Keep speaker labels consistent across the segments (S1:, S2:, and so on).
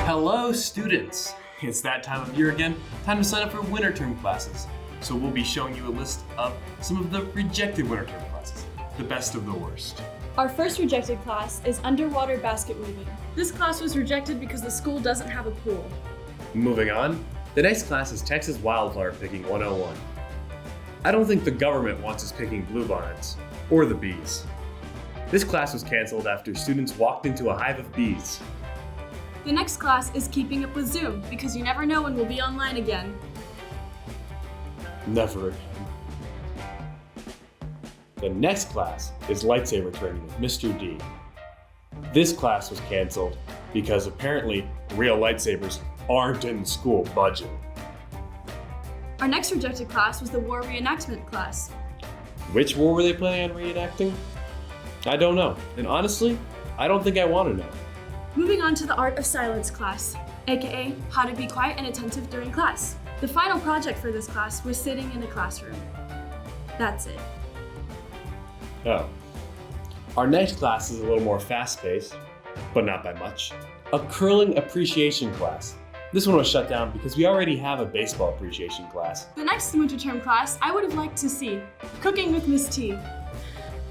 S1: Hello students! It's that time of year again, time to sign up for winter term classes. So we'll be showing you a list of some of the rejected winter term classes, the best of the worst.
S2: Our first rejected class is underwater basket weaving. This class was rejected because the school doesn't have a pool.
S1: Moving on, the next class is Texas Wildflower Picking 101. I don't think the government wants us picking bluebonnets, or the bees. This class was canceled after students walked into a hive of bees.
S2: The next class is keeping up with Zoom because you never know when we'll be online again.
S1: Never again. The next class is lightsaber training with Mr. D. This class was canceled because apparently real lightsabers aren't in the school budget.
S2: Our next rejected class was the war reenactment class.
S1: Which war were they planning on reenacting? I don't know, and honestly, I don't think I want to know.
S2: Moving on to the art of silence class, aka how to be quiet and attentive during class. The final project for this class was sitting in a classroom. That's it.
S1: Oh. Our next class is a little more fast-paced, but not by much. A curling appreciation class. This one was shut down because we already have a baseball appreciation class.
S2: The next winter term class I would have liked to see, cooking with Miss T.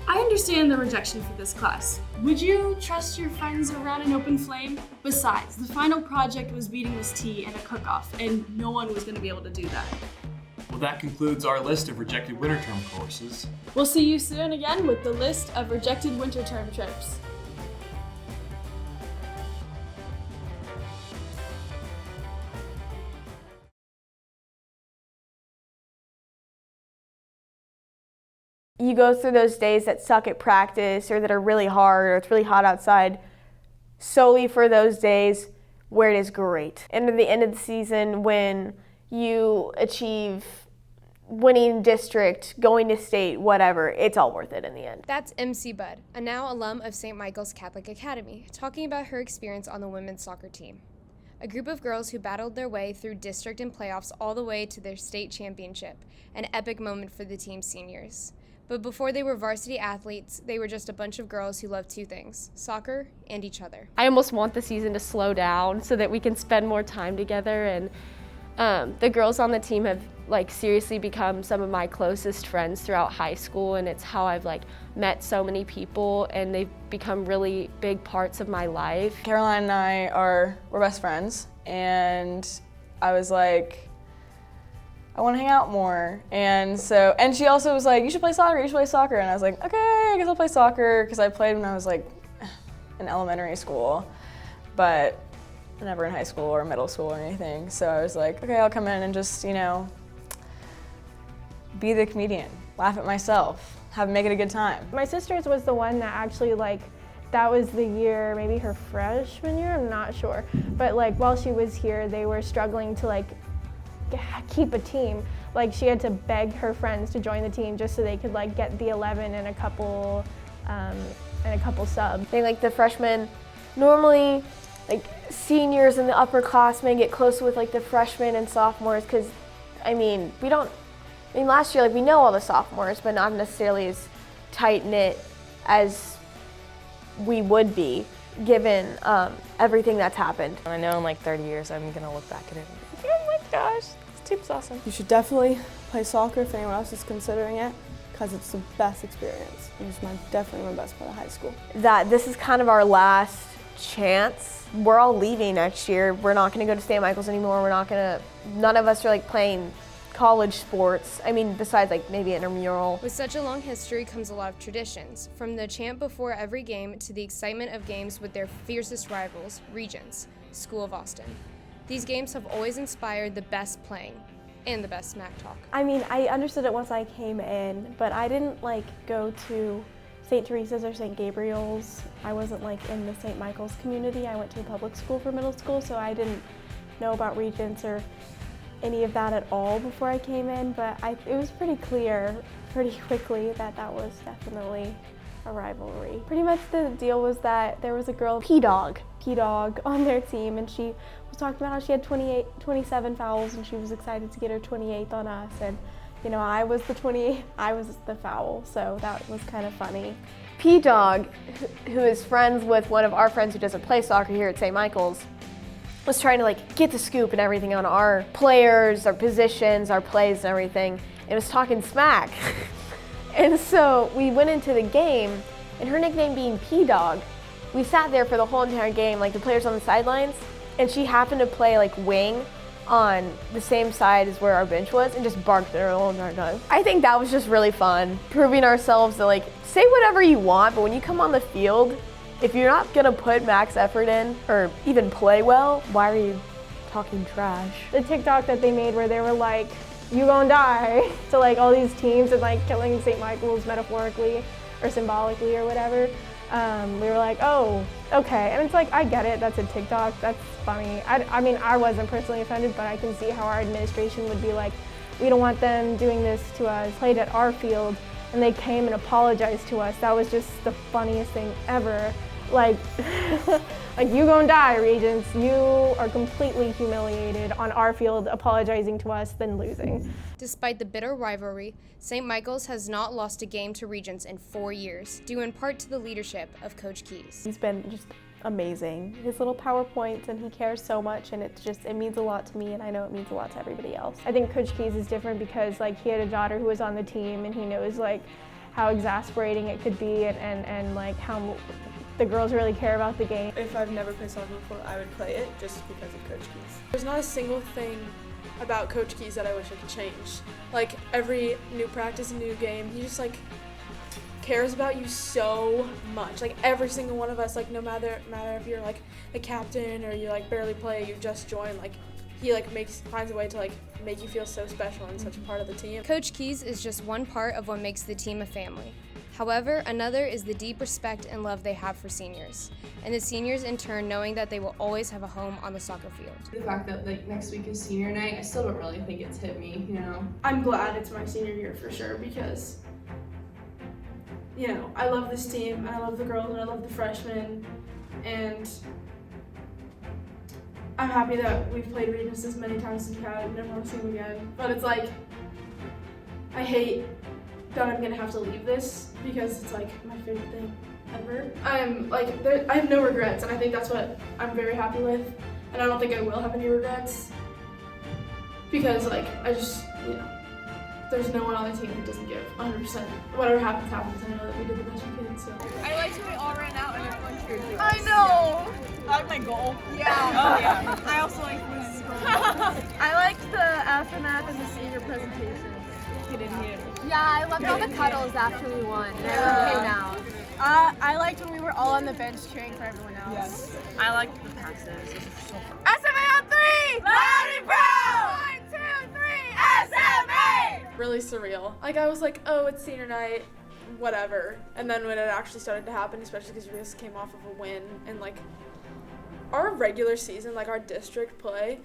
S2: I understand the rejection for this class. Would you trust your friends around an open flame? Besides, the final project was beating Miss T in a cook-off, and no one was going to be able to do that.
S1: Well, that concludes our list of rejected winter term courses.
S2: We'll see you soon again with the list of rejected winter term trips.
S3: You go through those days that suck at practice or that are really hard or it's really hot outside solely for those days where it is great. And at the end of the season when you achieve winning district, going to state, whatever, it's all worth it in the end.
S4: That's MC Budd, a now alum of St. Michael's Catholic Academy, talking about her experience on the women's soccer team. A group of girls who battled their way through district and playoffs all the way to their state championship, an epic moment for the team's seniors. But before they were varsity athletes, they were just a bunch of girls who loved two things, soccer and each other.
S5: I almost want the season to slow down so that we can spend more time together, and the girls on the team have seriously become some of my closest friends throughout high school, and it's how I've met so many people, and they've become really big parts of my life.
S6: Caroline and I we're best friends, and I was like, I want to hang out more. And she also was like, you should play soccer, And I was like, okay, I guess I'll play soccer, because I played when I was in elementary school, but never in high school or middle school or anything. So I was like, okay, I'll come in and just, be the comedian, laugh at myself, make it a good time.
S7: My sister's was the one that actually that was the year, maybe her freshman year, I'm not sure. But while she was here, they were struggling to keep a team. She had to beg her friends to join the team just so they could get the 11 and a couple subs.
S3: I think the freshmen, normally seniors in the upperclassmen get close with the freshmen and sophomores because last year we know all the sophomores but not necessarily as tight-knit as we would be given everything that's happened.
S8: I know in 30 years I'm gonna look back at it and be, oh my gosh, this team's awesome.
S9: You should definitely play soccer if anyone else is considering it, because it's the best experience. It was definitely my best part of high school.
S3: That this is kind of our last chance. We're all leaving next year. We're not gonna go to St. Michael's anymore. None of us are playing college sports. Besides maybe intramural.
S4: With such a long history comes a lot of traditions, from the chant before every game to the excitement of games with their fiercest rivals, Regents, School of Austin. These games have always inspired the best playing and the best smack talk.
S7: I understood it once I came in, but I didn't go to St. Teresa's or St. Gabriel's. I wasn't in the St. Michael's community. I went to a public school for middle school, so I didn't know about Regents or any of that at all before I came in, but it was pretty clear pretty quickly that was definitely a rivalry. Pretty much the deal was that there was a girl, P-Dog on their team, and she was talking about how she had 27 fouls and she was excited to get her 28th on us, and You know, I was the foul, so that was kind of funny.
S3: P-Dog, who is friends with one of our friends who doesn't play soccer here at St. Michael's, was trying to get the scoop and everything on our players, our positions, our plays and everything, and was talking smack. And so we went into the game, and her nickname being P-Dog, we sat there for the whole entire game, the players on the sidelines, and she happened to play wing on the same side as where our bench was and just barked at her the whole entire time. I think that was just really fun, proving ourselves that say whatever you want, but when you come on the field, if you're not gonna put max effort in or even play well, why are you talking trash?
S7: The TikTok that they made where they were like, "You gonna die," to all these teams and killing St. Michael's metaphorically or symbolically or whatever. We were like, oh, okay. And it's I get it, that's a TikTok, that's funny. I mean, I wasn't personally offended, but I can see how our administration would be we don't want them doing this to us. Played at our field, and they came and apologized to us. That was just the funniest thing ever. You gonna die, Regents. You are completely humiliated on our field, apologizing to us, then losing.
S4: Despite the bitter rivalry, St. Michael's has not lost a game to Regents in 4 years, due in part to the leadership of Coach Keys.
S7: He's been just amazing. His little PowerPoints, and he cares so much, and it means a lot to me, and I know it means a lot to everybody else. I think Coach Keys is different because he had a daughter who was on the team, and he knows how exasperating it could be, and how the girls really care about the game.
S9: If I've never played soccer before, I would play it just because of Coach Keys. There's not a single thing about Coach Keys that I wish I could change. Every new practice, new game, he just cares about you so much. Every single one of us, no matter if you're the captain or you barely play, you just join, he finds a way to make you feel so special and such a part of the team.
S4: Coach Keys is just one part of what makes the team a family. However, another is the deep respect and love they have for seniors, and the seniors in turn knowing that they will always have a home on the soccer field.
S10: The fact that next week is senior night, I still don't really think it's hit me,
S11: I'm glad it's my senior year for sure because, I love this team, and I love the girls, and I love the freshmen, and I'm happy that we've played Regents as many times as we have. I never want to see them again. But it's I hate that I'm gonna have to leave this because it's my favorite thing ever. I have no regrets, and I think that's what I'm very happy with. And I don't think I will have any regrets because I just, there's no one on the team who doesn't give 100%. Whatever happens, happens. I know that we did the best we could, so.
S12: I liked when we all ran out and everyone cheered for us.
S6: I know! That was my goal.
S12: Yeah. Oh, yeah. I also liked this. I liked the aftermath and the senior presentation. Get in here.
S5: Yeah, I loved all the cuddles after we won. Everyone came out.
S12: I liked when we were all on the bench cheering for everyone else.
S6: Yes.
S12: I liked the passes. It was so fun.
S6: SMA on 3! Loud and proud! 1, 2, 3, SMA! Really surreal. I was oh, it's senior night, whatever. And then when it actually started to happen, especially because we just came off of a win, and our regular season, our district play,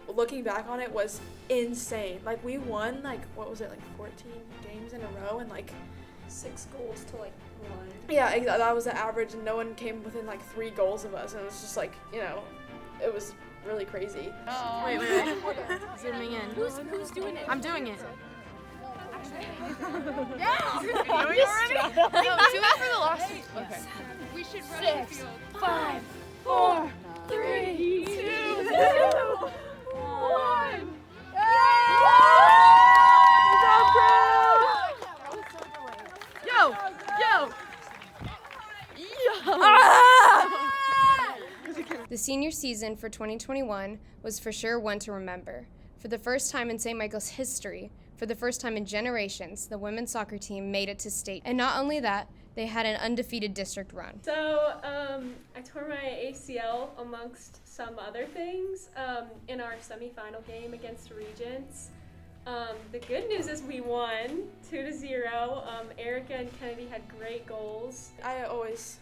S6: looking back on it, was insane. We won, what was it, 14 games in a row, and
S10: 6 goals to 1.
S6: Yeah, exactly. That was the average, and no one came within 3 goals of us, and it was just it was really crazy.
S12: Oh. Wait. Zooming in. Who's doing it? I'm doing it. Yeah!
S10: Doing it already?
S12: No, do it for the last week.
S10: Okay.
S12: We should run
S10: 6,
S12: the field.
S10: 5, 4, 3, 2, 1.
S4: The senior season for 2021 was for sure one to remember. For the first time in St. Michael's history, for the first time in generations, the women's soccer team made it to state. And not only that, they had an undefeated district run.
S13: So I tore my ACL amongst some other things in our semifinal game against Regents. The good news is we won 2-0. Erica and Kennedy had great goals.
S6: I always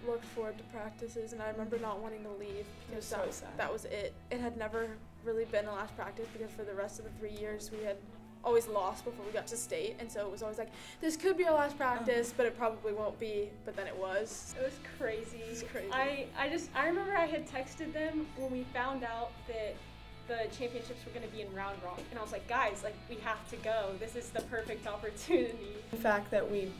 S6: looked forward to practices, and I remember not wanting to leave because that was it. It had never really been the last practice because for the rest of the 3 years we had always lost before we got to state, and so it was always this could be our last practice, but it probably won't be, but then it was.
S13: It was crazy.
S6: It was crazy.
S13: I remember I had texted them when we found out that the championships were going to be in Round Rock. And I was like, guys, like, we have to go. This is the perfect opportunity.
S6: The fact that we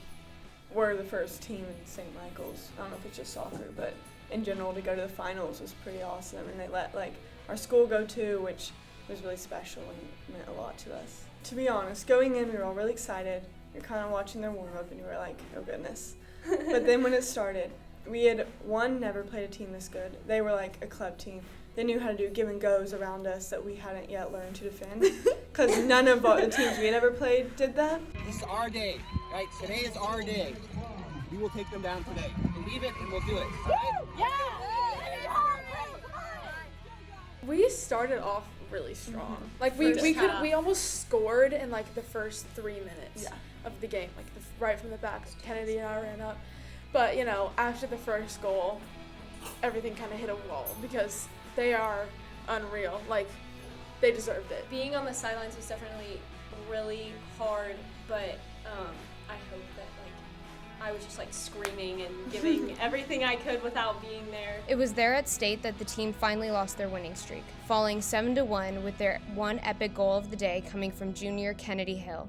S6: were the first team in St. Michael's, I don't know if it's just soccer, but in general to go to the finals was pretty awesome. And they let like our school go too, which was really special and meant a lot to us. To be honest, going in, we were all really excited. You're kind of watching their warm-up and you were like, oh goodness. But then when it started, we had never played a team this good. They were like a club team. They knew how to do give and goes around us that we hadn't yet learned to defend, because none of the teams we had ever played did that.
S14: This is our day, right? Today is our day. We will take them down today. Believe it and we'll do it, all right?
S9: Yeah! We started off really strong. Like we almost scored in like the first 3 minutes of the game, like right from the back. Kennedy and I ran up, but you know, after the first goal, everything kind of hit a wall because they are unreal. Like, they deserved it.
S13: Being on the sidelines was definitely really hard, but I hope that I was just like screaming and giving everything I could without being there.
S4: It was there at State that the team finally lost their winning streak, falling 7-1 with their one epic goal of the day coming from junior Kennedy Hill.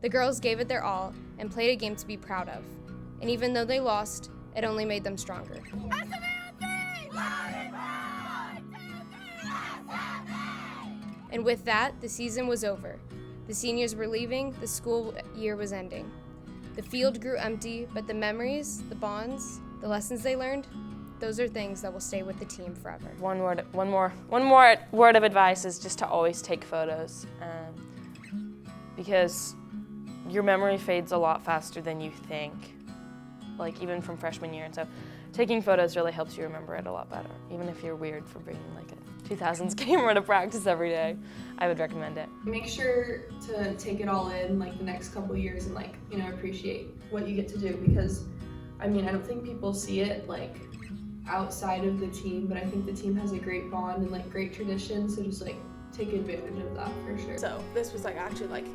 S4: The girls gave it their all and played a game to be proud of. And even though they lost, it only made them stronger. And with that, the season was over. The seniors were leaving, the school year was ending. The field grew empty, but the memories, the bonds, the lessons they learned, those are things that will stay with the team forever.
S8: One more word of advice is just to always take photos, because your memory fades a lot faster than you think, like even from freshman year. And so taking photos really helps you remember it a lot better, even if you're weird for bringing like a 2000s camera to practice every day. I would recommend it.
S10: Make sure to take it all in like the next couple years and like, you know, appreciate what you get to do, because I mean, I don't think people see it like outside of the team, but I think the team has a great bond and like great tradition, so just like take advantage of that for sure.
S9: So this was like actually like,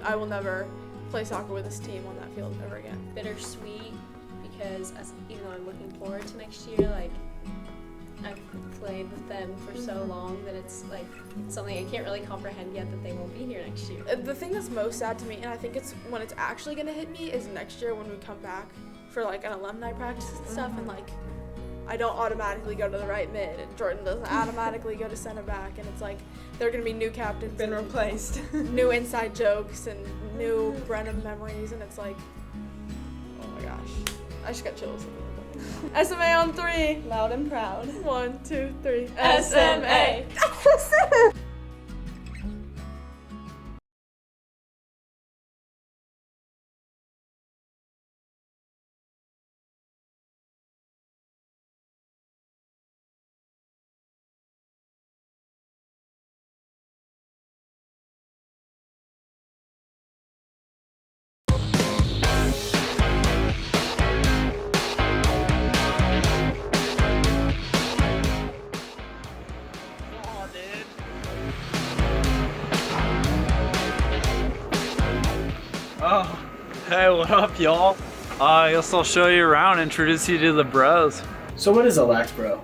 S9: I will never play soccer with this team on that field ever again.
S13: Bittersweet, because even though I'm looking forward to next year, like I've played with them for so long that it's like something I can't really comprehend yet that they won't be here next year.
S9: The thing that's most sad to me, and I think it's when it's actually gonna hit me, is next year when we come back for like an alumni practice and stuff, and like I don't automatically go to the right mid, and Jordan doesn't automatically go to center back, and it's like there are gonna be new captains,
S6: been replaced,
S9: new inside jokes, and new Brenham memories, and it's like, oh my gosh, I just got chills. SMA on 3.
S6: Loud and proud.
S9: 1, 2, 3.
S6: SMA.
S15: Oh, hey, what up, y'all? I guess I'll show you around, introduce you to the bros.
S16: So what is a lax bro?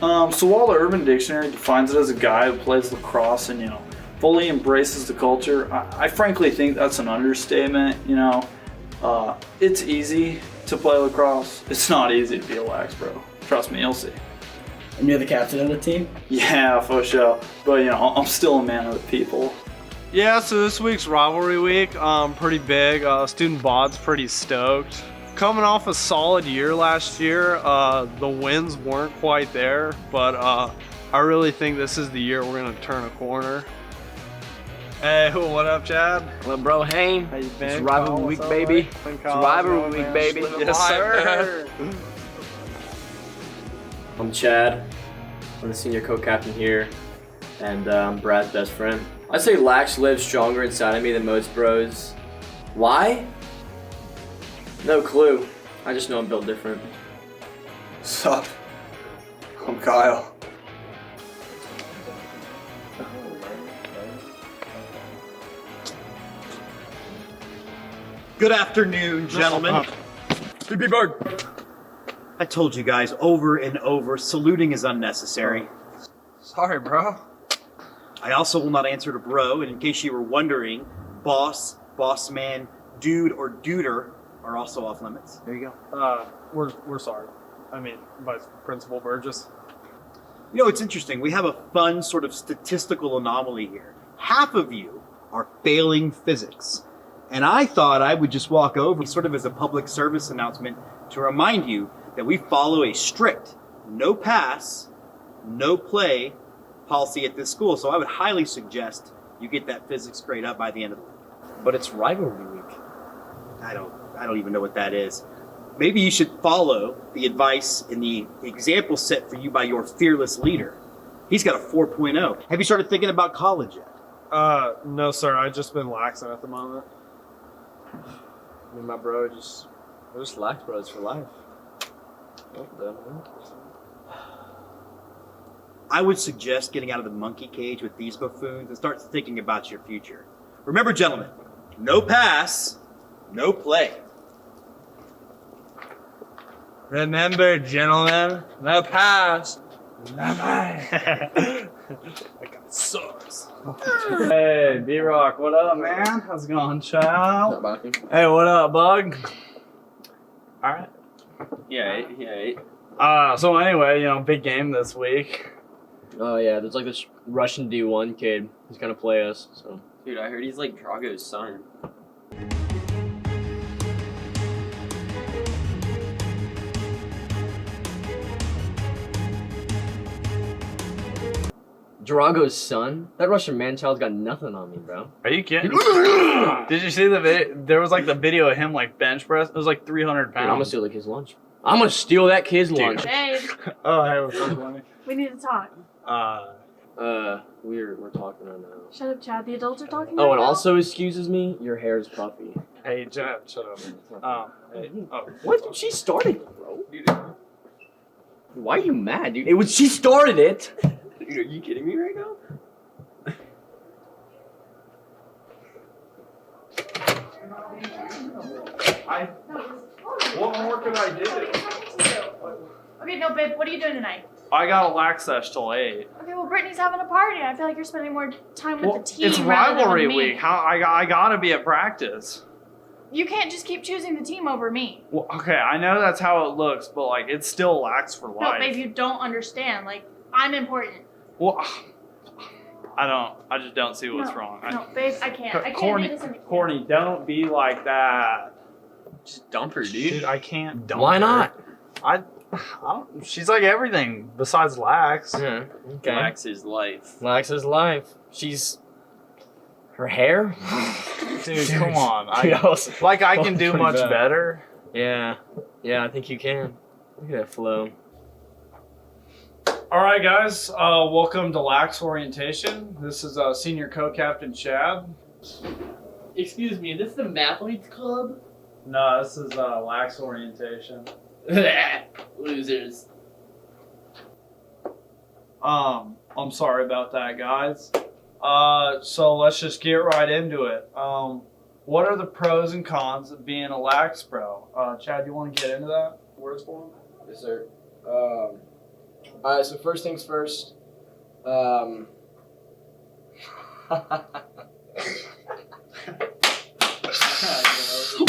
S17: So while the Urban Dictionary defines it as a guy who plays lacrosse and, fully embraces the culture, I frankly think that's an understatement, It's easy to play lacrosse. It's not easy to be a lax bro. Trust me, you'll see.
S16: And you're the captain of the team?
S17: Yeah, for sure. But, I'm still a man of the people.
S15: Yeah, so this week's rivalry week, pretty big. Student Bod's pretty stoked. Coming off a solid year last year, the wins weren't quite there, but I really think this is the year we're gonna turn a corner. Hey, what up, Chad?
S18: Well, bro, Hain.
S15: How you been?
S18: It's rivalry week, baby. It's rivalry week, baby.
S15: Yes, sir.
S18: I'm Chad. I'm the senior co-captain here, and I'm Brad's best friend. I'd say Lax lives stronger inside of me than most bros. Why? No clue. I just know I'm built different.
S17: Sup? I'm Kyle.
S19: Good afternoon, gentlemen. BB Bird. I told you guys over and over, saluting is unnecessary.
S15: Sorry, bro.
S19: I also will not answer to bro, and in case you were wondering, boss, boss man, dude, or duder are also off limits. There you go.
S15: We're sorry. I mean, Vice Principal Burgess.
S19: You know, it's interesting. We have a fun sort of statistical anomaly here. Half of you are failing physics. And I thought I would just walk over sort of as a public service announcement to remind you that we follow a strict no pass, no play policy at this school. So I would highly suggest you get that physics grade up by the end of the week.
S18: But it's rivalry week.
S19: I don't even know what that is. Maybe you should follow the advice and the example set for you by your fearless leader. He's got a 4.0. Have you started thinking about college yet?
S15: No, sir. I've just been laxing at the moment.
S18: I mean, my bro, we're just lax bros for life.
S19: I would suggest getting out of the monkey cage with these buffoons and start thinking about your future. Remember, gentlemen, no pass, no play.
S15: Remember, gentlemen, no pass, no play. I got sauce.
S20: Hey, B-Rock, what up, man? How's it going, child? Hey, what up, bug? All right.
S18: Yeah.
S20: So anyway, big game this week.
S18: Oh yeah, there's like this Russian D1 kid who's gonna play us. So, dude, I heard he's like Drago's son. Drago's son? That Russian man-child's got nothing on me, bro.
S20: Are you kidding? Did you see the video? There was like the video of him like bench press. It was like 300 pounds.
S18: Dude, I'm gonna steal the kid's lunch. I'm gonna steal that kid's lunch.
S7: Babe,
S20: Oh, hey, what's up, Lenny?
S7: we need to talk.
S18: We're talking right now.
S7: Shut up, Chad. The adults are talking.
S18: Oh,
S7: right
S18: and
S7: now.
S18: also excuses me, your hair is puffy.
S20: Hey, Chad, shut up. Hey. Oh.
S18: What? She started it, bro. Why are you mad, dude? She started it. Dude, are you kidding me right now?
S20: What more could I do?
S7: Okay, no, babe. What are you doing tonight?
S20: I got a lax sesh till 8.
S7: Okay, well, Brittany's having a party. I feel like you're spending more time with the team.
S20: It's
S7: rather than
S20: rivalry
S7: with me.
S20: week. I gotta be at practice.
S7: You can't just keep choosing the team over me.
S20: Well, okay, I know that's how it looks, but like it's still lax for
S7: No,
S20: life.
S7: babe, you don't understand. Like, I'm important.
S20: Well, I just don't see what's wrong.
S7: No, babe, I can't. I can't
S20: Corny,
S7: do this.
S20: Corny, don't be like that.
S18: Just dump her, dude.
S20: Dude, I can't dump
S18: Why
S20: her.
S18: not?
S20: I don't, she's like everything besides lax.
S18: Yeah, okay.
S20: Lax
S18: is life. Lax is life. She's... Her hair?
S20: Dude, come on.
S18: Dude,
S20: I can do much better.
S18: Yeah, I think you can. Look at that flow.
S20: All right, guys. Welcome to Lax Orientation. This is Senior Co-Captain Chad.
S21: Excuse me, this is the Mathletes Club?
S20: No, this is Lax Orientation.
S21: Losers.
S20: I'm sorry about that, guys. So let's just get right into it. What are the pros and cons of being a lax bro? Chad, you want to get into that? Words for him?
S18: Yes, sir. Alright, so first things first. What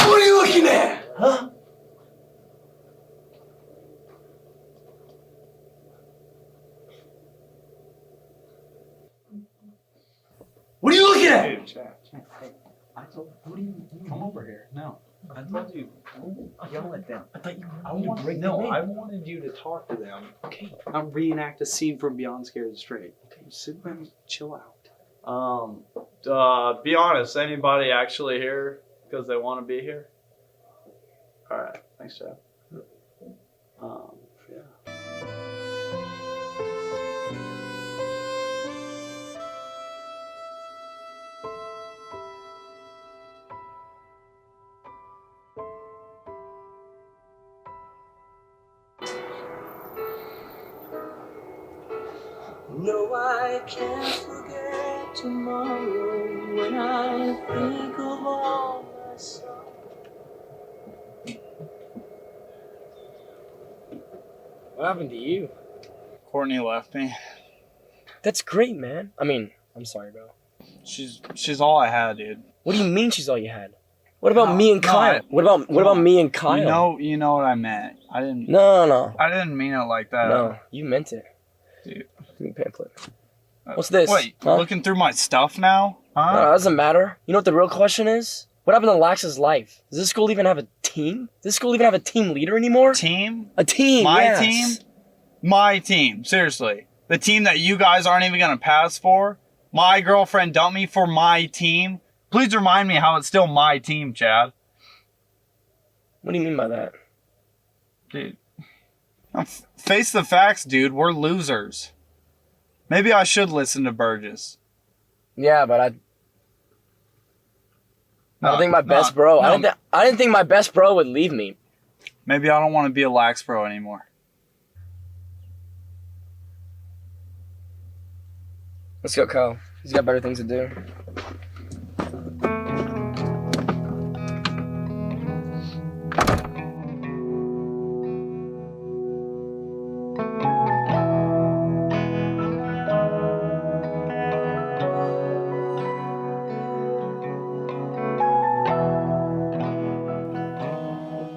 S18: are you looking at? Huh? What are you looking at?
S20: Dude, Chad, hey, I told you, come over here. No, I told you, don't yell at them. I thought you wanted to break them in. I wanted you to talk to them. Okay. I'm reenact a scene from Beyond Scared Straight. Okay, sit down and chill out. Be honest, anybody actually here because they want to be here? Alright, thanks, Chad. Yeah.
S22: No, I can't forget tomorrow when I think of all my sorrow.
S1: What happened to you?
S17: Courtney left me.
S1: That's great, man. I mean, I'm sorry, bro.
S17: She's all I had, dude.
S1: What do you mean she's all you had? What about me and Kyle? What about me and Kyle?
S17: You know what I meant. I didn't.
S1: No.
S17: I didn't mean it like that.
S1: No, you meant it.
S17: Dude.
S1: Give me a pamphlet. What's this?
S17: Wait,
S1: huh?
S17: looking through my stuff now? Huh?
S1: No, it doesn't matter. You know what the real question is? What happened to Lax's life? Does this school even have a team? Does this school even have a team leader anymore?
S17: Team?
S1: A team,
S17: My
S1: yes.
S17: team? My team. Seriously. The team that you guys aren't even going to pass for? My girlfriend dumped me for my team? Please remind me how it's still my team, Chad.
S1: What do you mean by that?
S17: Dude. Face the facts, dude. We're losers. Maybe I should listen to Burgess.
S1: Yeah, but I don't think my best bro. I didn't think my best bro would leave me.
S17: Maybe I don't want to be a Lax bro anymore.
S1: Let's go, Kyle. He's got better things to do.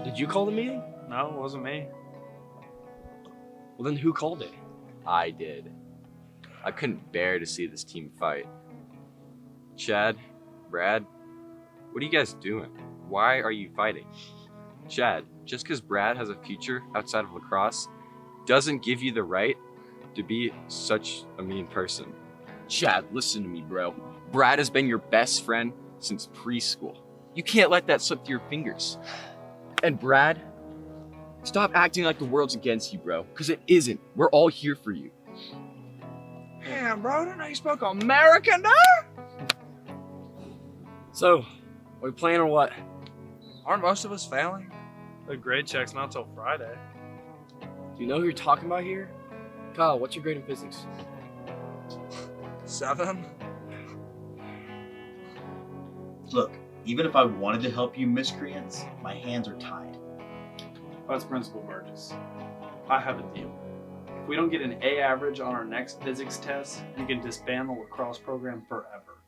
S1: Did you call the meeting?
S17: No, it wasn't me.
S1: Well, then who called it?
S2: I did. I couldn't bear to see this team fight. Chad, Brad, what are you guys doing? Why are you fighting? Chad, just because Brad has a future outside of lacrosse doesn't give you the right to be such a mean person. Chad, listen to me, bro. Brad has been your best friend since preschool. You can't let that slip through your fingers. And Brad, stop acting like the world's against you, bro, because it isn't. We're all here for you.
S17: Damn, bro, didn't know you spoke American there?
S1: So, are we playing or what?
S17: Aren't most of us failing? The grade check's not till Friday.
S1: Do you know who you're talking about here? Kyle, what's your grade in physics?
S17: 7.
S19: Look, even if I wanted to help you miscreants, my hands are tied.
S17: That's Principal Burgess. I have a deal. If we don't get an A average on our next physics test, you can disband the lacrosse program forever.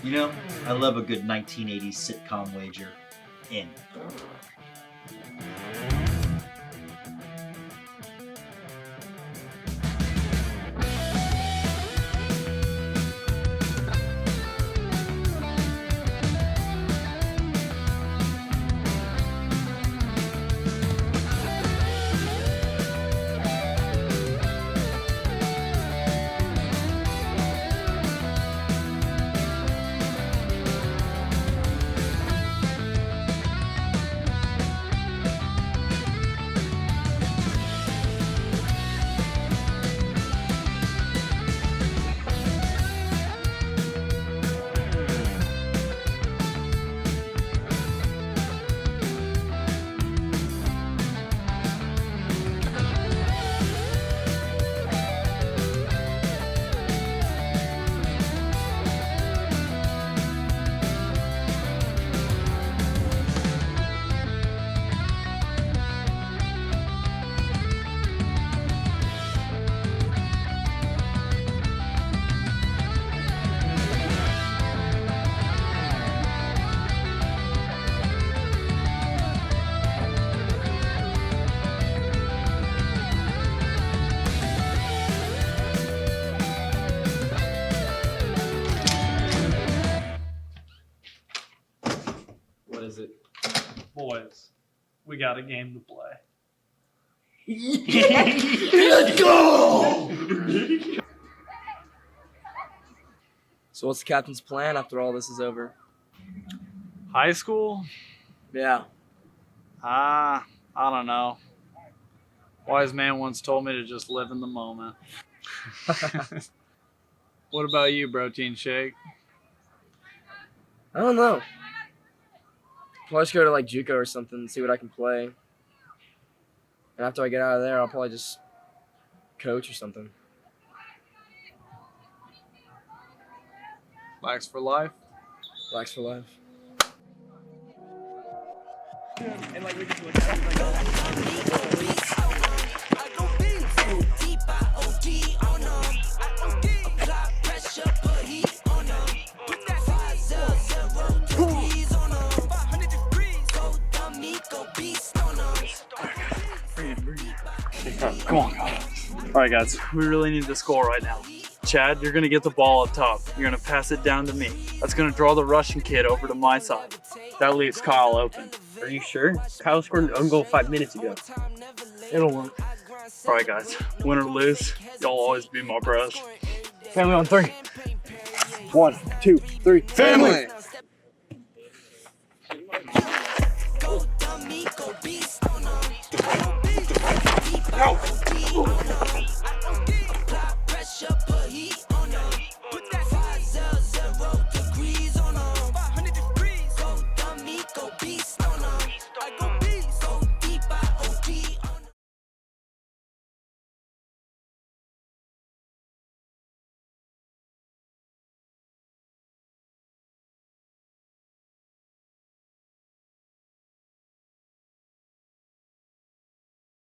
S19: You know, I love a good 1980s sitcom wager. In.
S1: What is it?
S17: Boys, we got a game to play.
S19: Let's go!
S1: So what's the captain's plan after all this is over?
S17: High school?
S1: Yeah.
S17: I don't know. Wise man once told me to just live in the moment. What about you, Protein Shake?
S1: I don't know. I'll just go to like JUCO or something and see what I can play. And after I get out of there, I'll probably just coach or something.
S17: Lax for life?
S1: Lax for life.
S14: And like we just look at it, like,
S17: Come on, guys. All right, guys. We really need the score right now. Chad, you're gonna get the ball up top. You're gonna pass it down to me. That's gonna draw the Russian kid over to my side. That leaves Kyle open.
S3: Are you sure? Kyle scored an own goal 5 minutes ago.
S17: It'll work. All right, guys. Win or lose, y'all always be my bros.
S1: Family on 3. 1, 2, 3.
S17: Family!